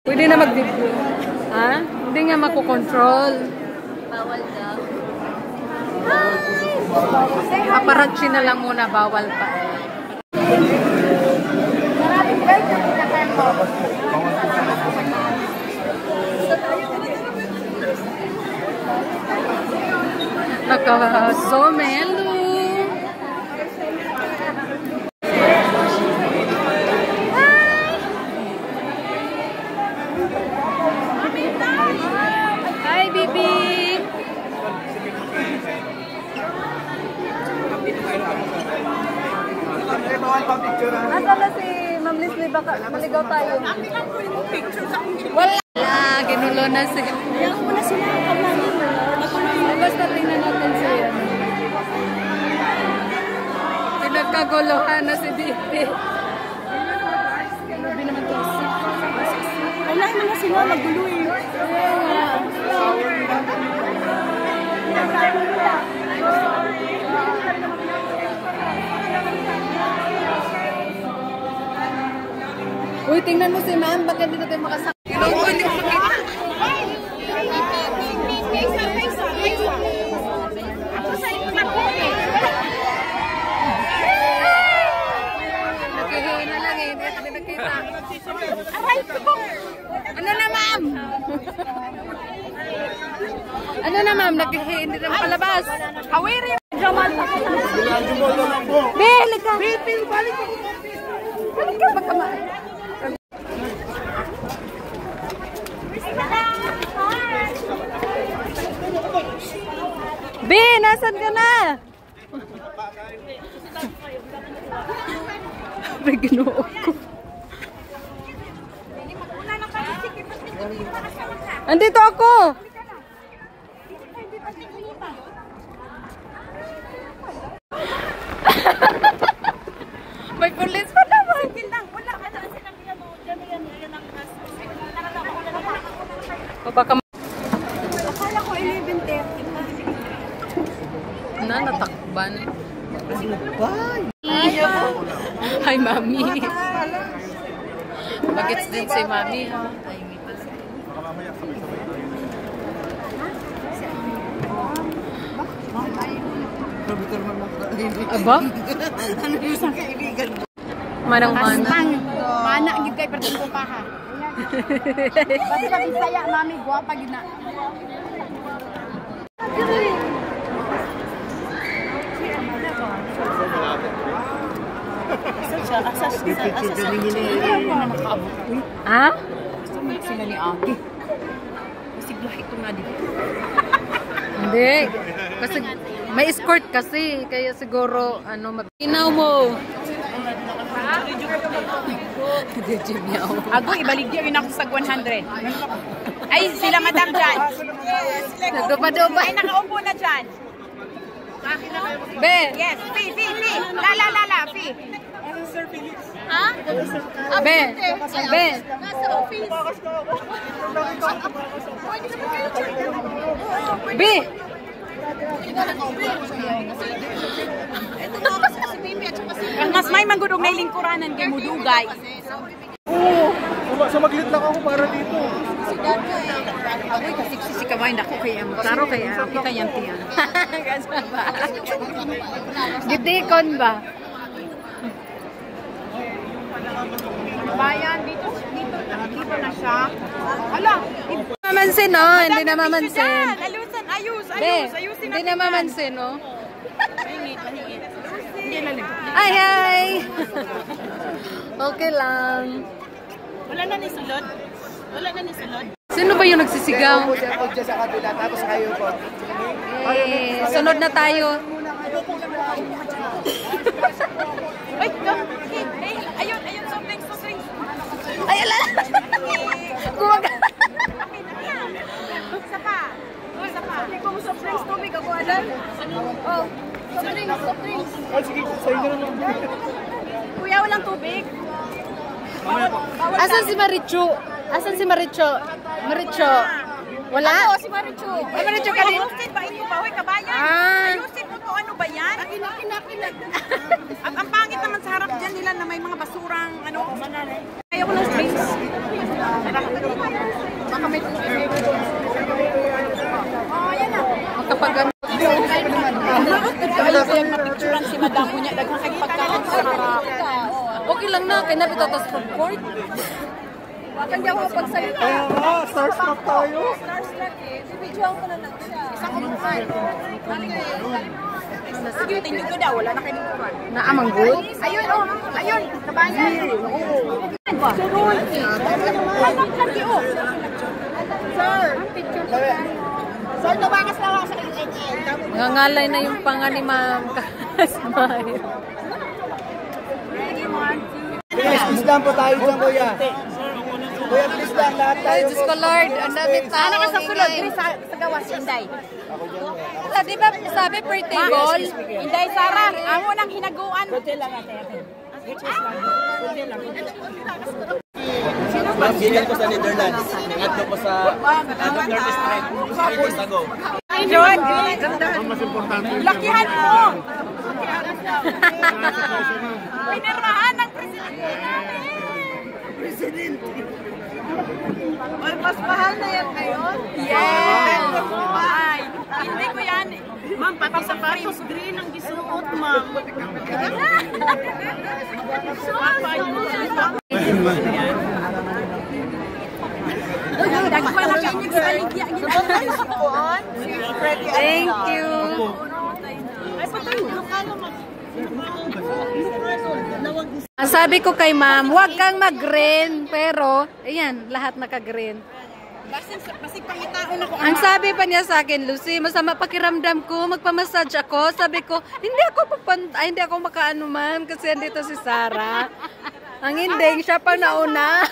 Pwede na mag-video. Ha? Hindi nga makukontrol. Bawal daw. Paparazzi na lang muna, bawal pa eh. Maraming guys na pinakento. Naka-somelo. Hi, Bibi! Asa na si Ma'am Leslie? Baka maligaw tayo. Wala! Ginulo na siya. Kaya ko na sila kamangin. Basta tingnan natin siya. Pinagkaguluhan na si Bibi. Grabe naman ito. Wala naman na sila magulo eh. Uy, tingnan mo si Ma'am. Bakit dito tayo makasakit? Hindi ko makita. Nakihiin na lang eh. Hindi nakita. Aray ko! Ano na, Ma'am? Ano na, Ma'am? Nakihiin din ang palabas. Awiri! Jamal! Bili ka! Bili! Balik ko! Balik ka! Magkama! Be, nasan ka na? May ginoo ko. Andito ako. May pulis pa naman. Wala ka na sinabihan mo. Yan ang gas. Baka Akala ko 11:30 pa. natakban. Hi, Mami. Bagets din si Mami. Aba? Ano yung isang kaibigan mo? Manang-mana. Mana, yung kay Perdong ko pa ha. Pati pag isaya, mami, guwapa gina. Asas Ha? sila ni Aki. Kasi lahi ito nga dito. Hindi. Kasi may escort kasi. Kaya siguro, maginaw mo. Ako, ibaligyan yun ako sa 100. Ay, sila madam dyan. Nagdupa-dupa. Ay, nakaupo na dyan. Be! Yes, fee. La, fee. Ha? Be! Be! Nasa office. Be! Mas may manggudog na lingkuranan kay Mudugay. Oo. So maglit lang ako para dito. Uy, kasi si Kamay na ko kaya klaro kaya kita yan tiyan. Gitikon ba? Bayan, dito na siya. Ala, Mamansin, no? Hindi na mamansin. Ayusin Hindi na mamansin, no? Mahingit. Ay, hi! Okay lang. Wala na ni sulod. Sino ba yung nagsisigaw? Ako dyan sa kabila, tapos kayo po. Sunod na tayo. Ay, go. Ayun, soft drinks. Ay, ala! Kumaga! Isa pa. Hindi ko mo soft drinks, tubig, ako adan. Oh, soft drinks. Ay, sige, sa inyo naman. Kuya, walang tubig. Asan si Marichu? Marichu? Wala? Ako, si Marichu. Ay, Marichu ka rin? Ayusin ba ito ba? Hoy, kabayan. Ayusin mo to, ano ba yan? Ang pangit naman sa harap dyan nila na may mga basurang, Ayaw ko ng drinks. Baka may yan na. Magkapagano. Ayaw ko yung mapicturean si madam mo niya. Daghang kay pagkaon sa harap. Okay lang na, kaya nabito tas support. Bakit di ako pagsalita? Kaya nga, starstruck tayo. Starstruck eh. Bibidyoan ko na lang siya. Isang kumukhan. Sige, tingin ko daw. Wala na kayo kumukhan. Naamang good? Ayun, oh. Ayun. Kabayan. Surul. Hanap lagi, oh. Sir. Sir, tumakas lang ako sa kanya. Nangangalay na yung panga ni Ma'am Smile. Please, please lang po tayo dyan, kuya. Kuya, please lang lahat Ay, tayo. Diyos ko Lord, ang dami tao. Ano ka sa sulod? Diri sa gawas, Inday. Di ba sabi per table? Inday, Sarah. Amo nang hinaguan. Gigan ko sa Netherlands. Ngadto ko sa Garden Street 3 days ago. Ayun. Lakihan mo. Pinirmahan ng presidente namin. Ay, mas mahal na yan ngayon? Yes! Ay, hindi ko yan. Ma'am, pati sa Paris green ang gisuot, ma'am. Thank you. Ang sabi ko kay ma'am, huwag kang mag-green. Pero, ayan, lahat naka-green. Basig pangitaon ako. Ang sabi pa niya sa akin, Lucy, masama pakiramdam ko, magpamassage ako. Sabi ko, hindi ako makaano ma'am kasi andito si Sarah. Ang hindi, siya pa nauna.